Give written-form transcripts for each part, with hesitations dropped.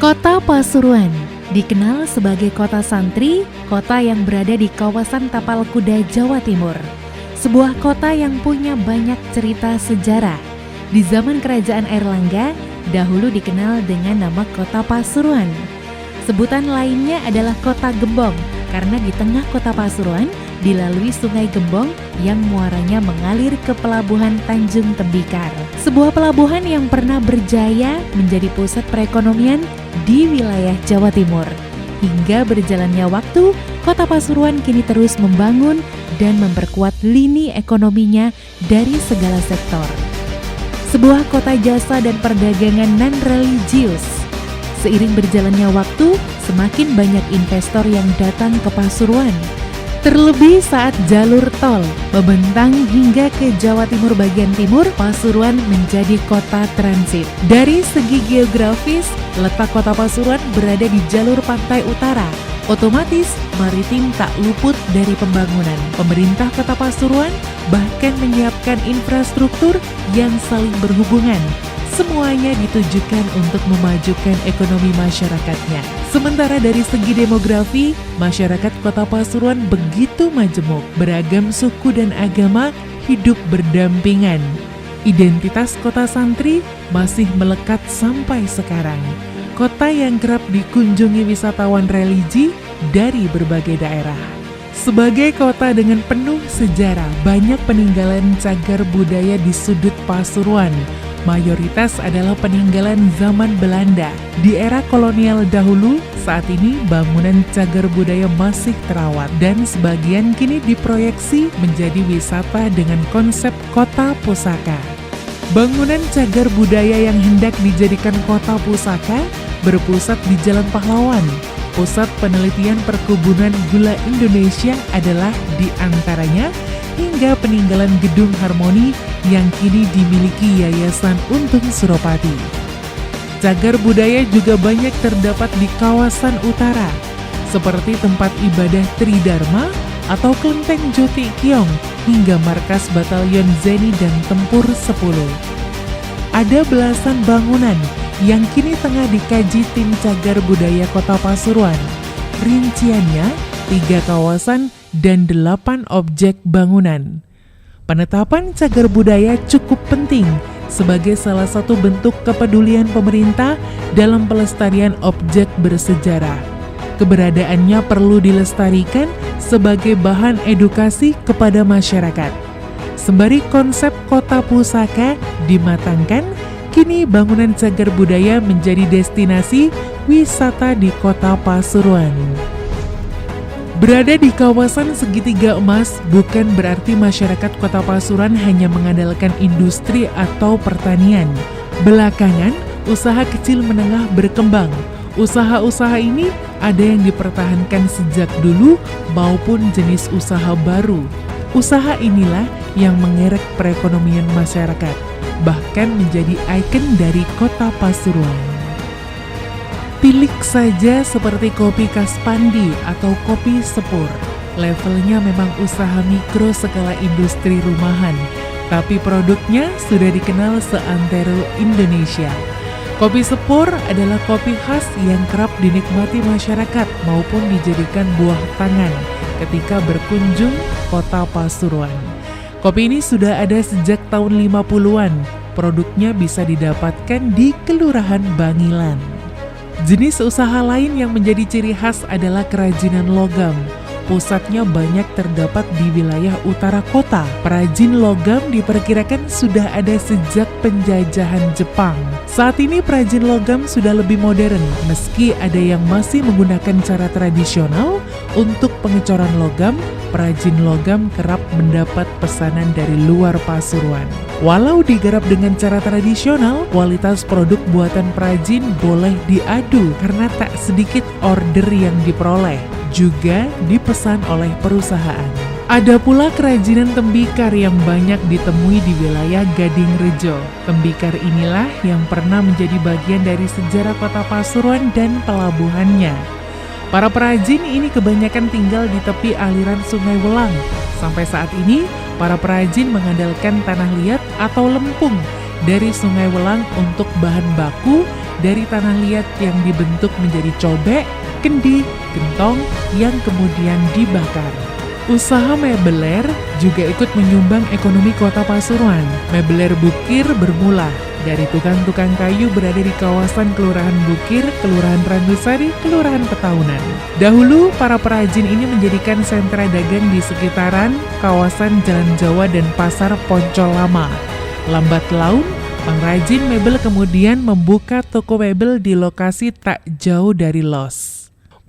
Kota Pasuruan dikenal sebagai kota santri, kota yang berada di kawasan Tapal Kuda, Jawa Timur. Sebuah kota yang punya banyak cerita sejarah. Di zaman Kerajaan Airlangga, dahulu dikenal dengan nama Kota Pasuruan. Sebutan lainnya adalah Kota Gembong, karena di tengah Kota Pasuruan dilalui Sungai Gembong yang muaranya mengalir ke Pelabuhan Tanjung Tembikar. Sebuah pelabuhan yang pernah berjaya menjadi pusat perekonomian di wilayah Jawa Timur. Hingga berjalannya waktu, Kota Pasuruan kini terus membangun dan memperkuat lini ekonominya dari segala sektor. Sebuah kota jasa dan perdagangan non-religius. Seiring berjalannya waktu, semakin banyak investor yang datang ke Pasuruan. Terlebih saat jalur tol membentang hingga ke Jawa Timur bagian timur, Pasuruan menjadi kota transit. Dari segi geografis, letak Kota Pasuruan berada di jalur pantai utara. Otomatis, maritim tak luput dari pembangunan. Pemerintah Kota Pasuruan bahkan menyiapkan infrastruktur yang saling berhubungan. Semuanya ditujukan untuk memajukan ekonomi masyarakatnya. Sementara dari segi demografi, masyarakat Kota Pasuruan begitu majemuk, beragam suku dan agama hidup berdampingan. Identitas kota santri masih melekat sampai sekarang. Kota yang kerap dikunjungi wisatawan religi dari berbagai daerah. Sebagai kota dengan penuh sejarah, banyak peninggalan cagar budaya di sudut Pasuruan. Mayoritas adalah peninggalan zaman Belanda. Di era kolonial dahulu, saat ini bangunan cagar budaya masih terawat dan sebagian kini diproyeksi menjadi wisata dengan konsep kota pusaka. Bangunan cagar budaya yang hendak dijadikan kota pusaka berpusat di Jalan Pahlawan. Pusat penelitian perkebunan gula Indonesia adalah di antaranya, hingga peninggalan Gedung Harmoni yang kini dimiliki Yayasan Untung Suropati. Cagar budaya juga banyak terdapat di kawasan utara, seperti tempat ibadah Tridharma atau Kelenteng Joti Kiong hingga markas Batalion Zeni dan Tempur 10. Ada belasan bangunan yang kini tengah dikaji tim cagar budaya Kota Pasuruan. Rinciannya 3 kawasan dan 8 objek bangunan. Penetapan cagar budaya cukup penting sebagai salah satu bentuk kepedulian pemerintah dalam pelestarian objek bersejarah. Keberadaannya perlu dilestarikan sebagai bahan edukasi kepada masyarakat. Sembari konsep kota pusaka dimatangkan, kini bangunan cagar budaya menjadi destinasi wisata di Kota Pasuruan. Berada di kawasan segitiga emas bukan berarti masyarakat Kota Pasuruan hanya mengandalkan industri atau pertanian. Belakangan, usaha kecil menengah berkembang. Usaha-usaha ini ada yang dipertahankan sejak dulu maupun jenis usaha baru. Usaha inilah yang mengerek perekonomian masyarakat, bahkan menjadi ikon dari Kota Pasuruan. Tilik saja seperti kopi Kaspandi atau kopi Sepur. Levelnya memang usaha mikro skala industri rumahan, tapi produknya sudah dikenal seantero Indonesia. Kopi Sepur adalah kopi khas yang kerap dinikmati masyarakat maupun dijadikan buah tangan ketika berkunjung Kota Pasuruan. Kopi ini sudah ada sejak tahun 50-an. Produknya bisa didapatkan di Kelurahan Bangilan. Jenis usaha lain yang menjadi ciri khas adalah kerajinan logam. Pusatnya banyak terdapat di wilayah utara kota. Perajin logam diperkirakan sudah ada sejak penjajahan Jepang. Saat ini perajin logam sudah lebih modern, meski ada yang masih menggunakan cara tradisional. Untuk pengecoran logam, perajin logam kerap mendapat pesanan dari luar Pasuruan. Walau digarap dengan cara tradisional, kualitas produk buatan perajin boleh diadu karena tak sedikit order yang diperoleh, juga dipesan oleh perusahaan. Ada pula kerajinan tembikar yang banyak ditemui di wilayah Gading Rejo. Tembikar inilah yang pernah menjadi bagian dari sejarah Kota Pasuruan dan pelabuhannya. Para perajin ini kebanyakan tinggal di tepi aliran Sungai Welang. Sampai saat ini, para perajin mengandalkan tanah liat atau lempung dari Sungai Welang untuk bahan baku dari tanah liat yang dibentuk menjadi cobek, kendi, gentong yang kemudian dibakar. Usaha mebeler juga ikut menyumbang ekonomi kota Pasuruan. Mebeler Bukir bermula dari tukang-tukang kayu berada di kawasan Kelurahan Bukir, Kelurahan Randusari, Kelurahan Petaunan. Dahulu, para perajin ini menjadikan sentra dagang di sekitaran kawasan Jalan Jawa dan Pasar Poncol Lama. Lambat laun, pengrajin mebel kemudian membuka toko mebel di lokasi tak jauh dari Los.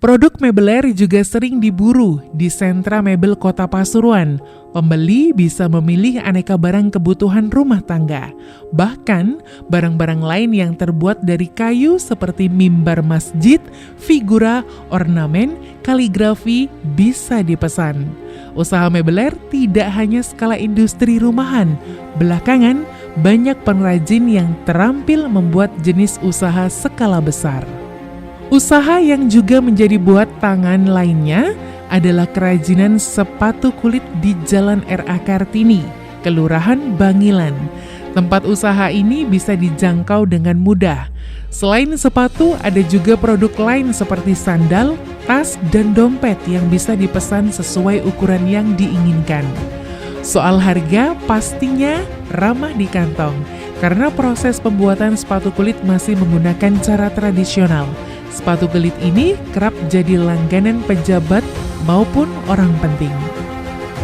Produk mebeler juga sering diburu di sentra mebel kota Pasuruan. Pembeli bisa memilih aneka barang kebutuhan rumah tangga. Bahkan, barang-barang lain yang terbuat dari kayu seperti mimbar masjid, figura, ornamen, kaligrafi bisa dipesan. Usaha mebeler tidak hanya skala industri rumahan. Belakangan, banyak pengrajin yang terampil membuat jenis usaha skala besar. Usaha yang juga menjadi buat tangan lainnya adalah kerajinan sepatu kulit di Jalan R.A. Kartini, Kelurahan Bangilan. Tempat usaha ini bisa dijangkau dengan mudah. Selain sepatu, ada juga produk lain seperti sandal, tas, dan dompet yang bisa dipesan sesuai ukuran yang diinginkan. Soal harga, pastinya ramah di kantong, karena proses pembuatan sepatu kulit masih menggunakan cara tradisional. Sepatu kulit ini kerap jadi langganan pejabat maupun orang penting.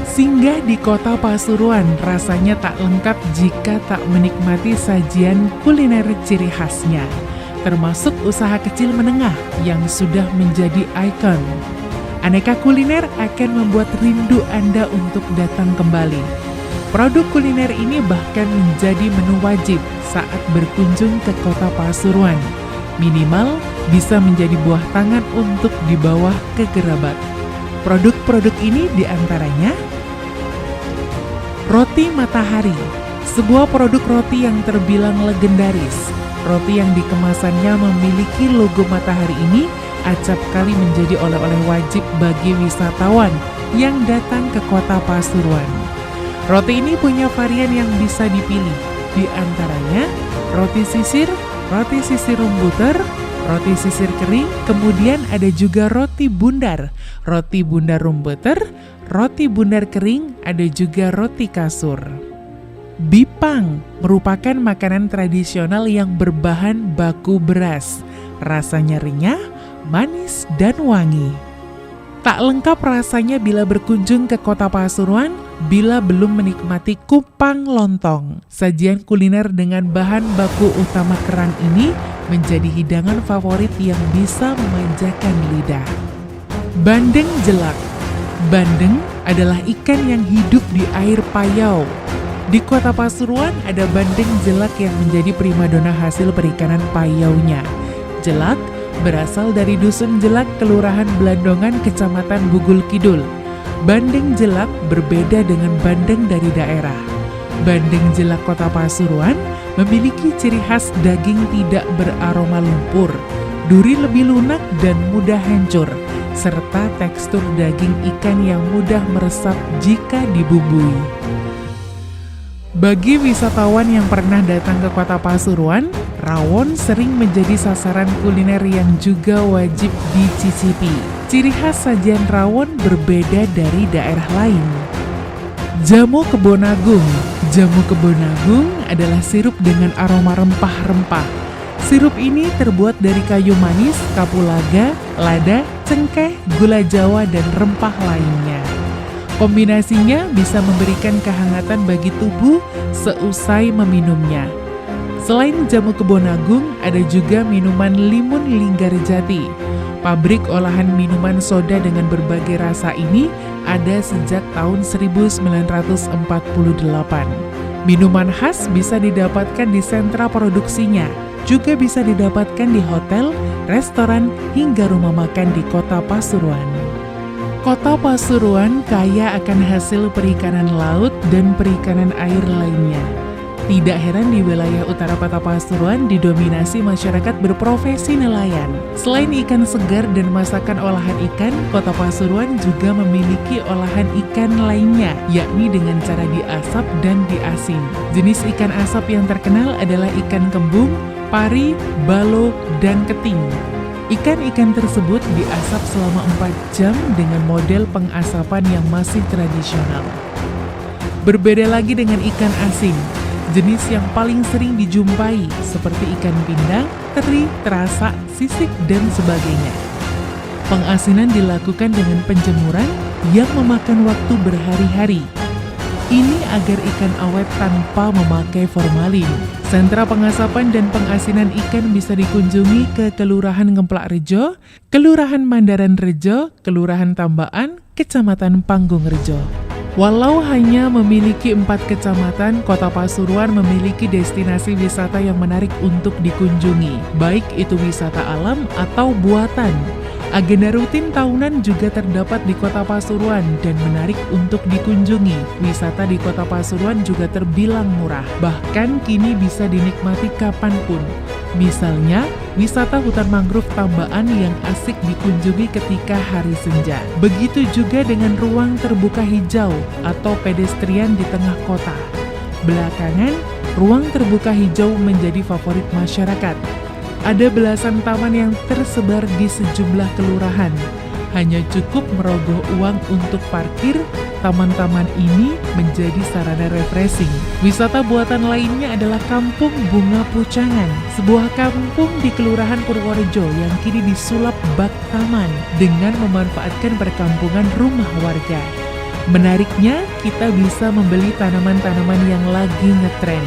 Singgah di kota Pasuruan rasanya tak lengkap jika tak menikmati sajian kuliner ciri khasnya, termasuk usaha kecil menengah yang sudah menjadi ikon. Aneka kuliner akan membuat rindu Anda untuk datang kembali. Produk kuliner ini bahkan menjadi menu wajib saat berkunjung ke kota Pasuruan. Minimal bisa menjadi buah tangan untuk dibawa ke gerabak. Produk-produk ini diantaranya Roti Matahari, sebuah produk roti yang terbilang legendaris. Roti yang dikemasannya memiliki logo matahari ini acap kali menjadi oleh-oleh wajib bagi wisatawan yang datang ke kota Pasuruan. Roti ini punya varian yang bisa dipilih, di antaranya roti sisir rumbuter, roti sisir kering, kemudian ada juga roti bundar rumbuter, roti bundar kering, ada juga roti kasur. Bipang merupakan makanan tradisional yang berbahan baku beras. Rasanya renyah, manis, dan wangi. Tak lengkap rasanya bila berkunjung ke kota Pasuruan bila belum menikmati kupang lontong. Sajian kuliner dengan bahan baku utama kerang ini menjadi hidangan favorit yang bisa memanjakan lidah. Bandeng jelak. Bandeng adalah ikan yang hidup di air payau. Di kota Pasuruan ada bandeng jelak yang menjadi primadona hasil perikanan payaunya. Jelak berasal dari Dusun Jelak, Kelurahan Blandongan, Kecamatan Bugul Kidul. Bandeng jelak berbeda dengan bandeng dari daerah. Bandeng jelak kota Pasuruan memiliki ciri khas daging tidak beraroma lumpur, duri lebih lunak dan mudah hancur, serta tekstur daging ikan yang mudah meresap jika dibumbui. Bagi wisatawan yang pernah datang ke kota Pasuruan, rawon sering menjadi sasaran kuliner yang juga wajib dicicipi. Ciri khas sajian rawon berbeda dari daerah lain. Jamu Kebon Agung. Jamu Kebon Agung adalah sirup dengan aroma rempah-rempah. Sirup ini terbuat dari kayu manis, kapulaga, lada, cengkeh, gula jawa, dan rempah lainnya. Kombinasinya bisa memberikan kehangatan bagi tubuh seusai meminumnya. Selain jamu Kebon Agung, ada juga minuman Limun Linggarjati. Pabrik olahan minuman soda dengan berbagai rasa ini ada sejak tahun 1948. Minuman khas bisa didapatkan di sentra produksinya, juga bisa didapatkan di hotel, restoran, hingga rumah makan di kota Pasuruan. Kota Pasuruan kaya akan hasil perikanan laut dan perikanan air lainnya. Tidak heran di wilayah utara kota Pasuruan didominasi masyarakat berprofesi nelayan. Selain ikan segar dan masakan olahan ikan, kota Pasuruan juga memiliki olahan ikan lainnya, yakni dengan cara diasap dan diasin. Jenis ikan asap yang terkenal adalah ikan kembung, pari, balo, dan keting. Ikan-ikan tersebut diasap selama 4 jam dengan model pengasapan yang masih tradisional. Berbeda lagi dengan ikan asin, jenis yang paling sering dijumpai seperti ikan pindang, teri, terasa, sisik, dan sebagainya. Pengasinan dilakukan dengan penjemuran yang memakan waktu berhari-hari. Ini agar ikan awet tanpa memakai formalin. Sentra pengasapan dan pengasinan ikan bisa dikunjungi ke Kelurahan Ngemplak Rejo, Kelurahan Mandaran Rejo, Kelurahan Tambaan, Kecamatan Panggung Rejo. Walau hanya memiliki 4 kecamatan, Kota Pasuruan memiliki destinasi wisata yang menarik untuk dikunjungi, baik itu wisata alam atau buatan. Agenda rutin tahunan juga terdapat di Kota Pasuruan dan menarik untuk dikunjungi. Wisata di Kota Pasuruan juga terbilang murah, bahkan kini bisa dinikmati kapanpun. Misalnya, wisata hutan mangrove Tambaan yang asik dikunjungi ketika hari senja. Begitu juga dengan ruang terbuka hijau atau pedestrian di tengah kota. Belakangan, ruang terbuka hijau menjadi favorit masyarakat. Ada belasan taman yang tersebar di sejumlah kelurahan. Hanya cukup merogoh uang untuk parkir, taman-taman ini menjadi sarana refreshing. Wisata buatan lainnya adalah Kampung Bunga Pucangan, sebuah kampung di Kelurahan Purworejo yang kini disulap bak taman dengan memanfaatkan perkampungan rumah warga. Menariknya, kita bisa membeli tanaman-tanaman yang lagi ngetren.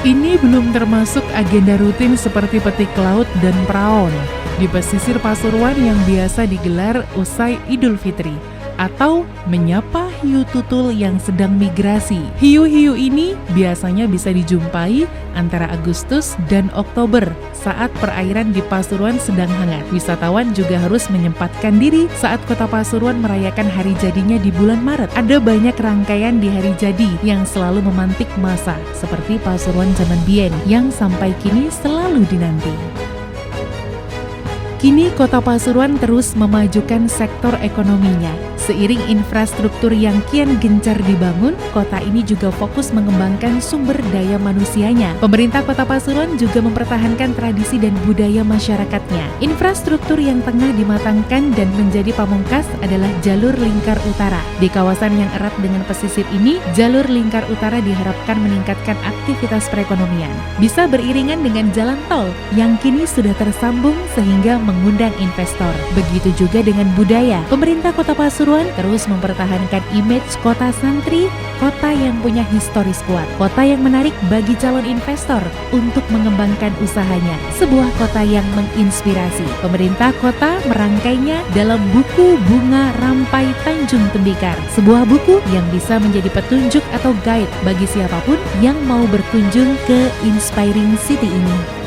Ini belum termasuk agenda rutin seperti petik laut dan praon di pesisir Pasuruan yang biasa digelar usai Idul Fitri, atau menyapa hiu tutul yang sedang migrasi. Hiu-hiu ini biasanya bisa dijumpai antara Agustus dan Oktober saat perairan di Pasuruan sedang hangat. Wisatawan juga harus menyempatkan diri saat Kota Pasuruan merayakan hari jadinya di bulan Maret. Ada banyak rangkaian di hari jadi yang selalu memantik massa, seperti Pasuruan Zaman Bien yang sampai kini selalu dinanti. Kini Kota Pasuruan terus memajukan sektor ekonominya. Seiring infrastruktur yang kian gencar dibangun, kota ini juga fokus mengembangkan sumber daya manusianya. Pemerintah Kota Pasuruan juga mempertahankan tradisi dan budaya masyarakatnya. Infrastruktur yang tengah dimatangkan dan menjadi pamungkas adalah jalur lingkar utara. Di kawasan yang erat dengan pesisir ini, jalur lingkar utara diharapkan meningkatkan aktivitas perekonomian. Bisa beriringan dengan jalan tol yang kini sudah tersambung sehingga mengundang investor. Begitu juga dengan budaya. Pemerintah Kota Pasuruan terus mempertahankan image kota santri, kota yang punya historis kuat, kota yang menarik bagi calon investor untuk mengembangkan usahanya, sebuah kota yang menginspirasi. Pemerintah kota merangkainya dalam buku Bunga Rampai Tanjung Tembikar, sebuah buku yang bisa menjadi petunjuk atau guide bagi siapapun yang mau berkunjung ke Inspiring City ini.